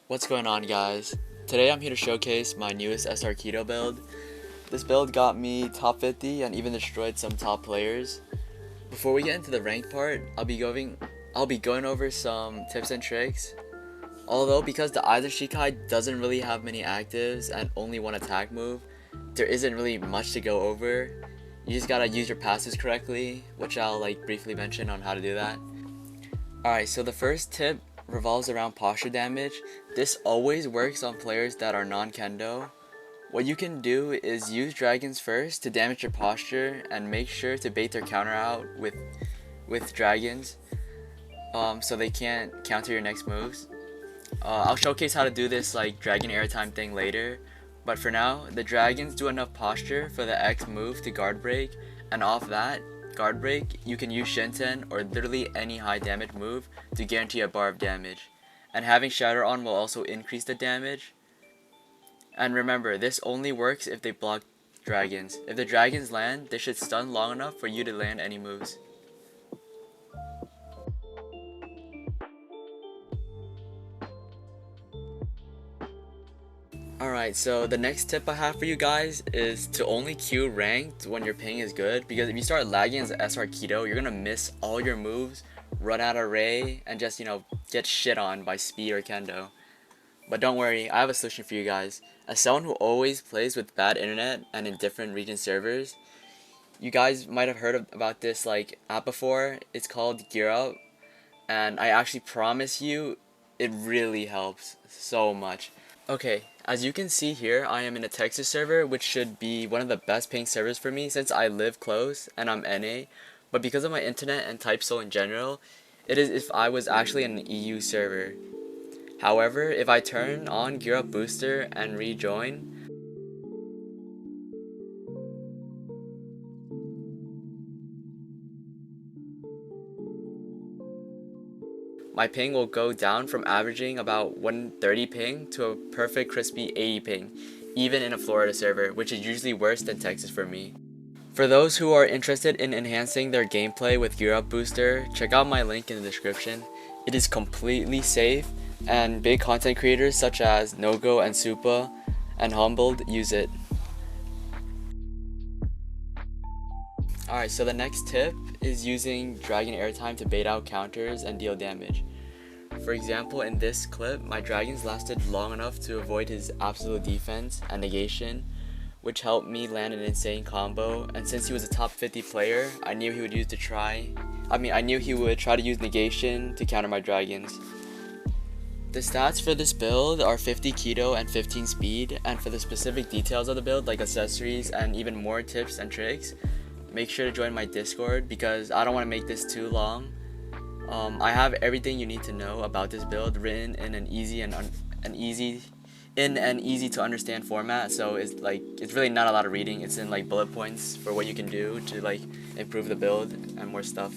What's going on, guys? Today I'm here to showcase my newest srkido build. This build got me top 50 and even destroyed some top players. Before we get into the rank part, I'll be going over some tips and tricks. Although because the aizen shikai doesn't really have many actives and only one attack move, there isn't really much to go over. You just gotta use your passives correctly, which I'll briefly mention on how to do that. Alright, so the first tip revolves around posture damage. This always works on players that are non-kendo. What you can do is use dragons first to damage your posture and make sure to bait their counter out with dragons so they can't counter your next moves. I'll showcase how to do this dragon airtime thing later, but for now, the dragons do enough posture for the X move to guard break, and off that guard break, you can use Shinten or literally any high damage move to guarantee a bar of damage. And having Shatter on will also increase the damage. And remember, this only works if they block dragons. If the dragons land, they should stun long enough for you to land any moves. Alright, so the next tip I have for you guys is to only queue ranked when your ping is good, because if you start lagging as srkido, you're gonna miss all your moves, run out of array, and just, get shit on by speed or kendo. But don't worry, I have a solution for you guys. As someone who always plays with bad internet and in different region servers, you guys might have heard about this app before. It's called Gear Up, and I actually promise you, it really helps so much. Okay, as you can see here, I am in a Texas server, which should be one of the best ping servers for me since I live close and I'm NA. But because of my internet and type soul in general, it is if I was actually in an EU server. However, if I turn on Gear Up Booster and rejoin, my ping will go down from averaging about 130 ping to a perfect crispy 80 ping, even in a Florida server, which is usually worse than Texas for me. For those who are interested in enhancing their gameplay with Gear Up Booster, check out my link in the description. It is completely safe, and big content creators such as Nogo and Supa and Humbled use it. Alright, so the next tip is using dragon airtime to bait out counters and deal damage. For example, in this clip, my dragons lasted long enough to avoid his absolute defense and negation, which helped me land an insane combo. And since he was a top 50 player, I knew he would try to use negation to counter my dragons. The stats for this build are 50 KIDO and 15 speed, and for the specific details of the build, like accessories and even more tips and tricks, make sure to join my Discord because I don't want to make this too long. I have everything you need to know about this build written in an easy to understand format, so it's really not a lot of reading. It's in bullet points for what you can do to improve the build and more stuff.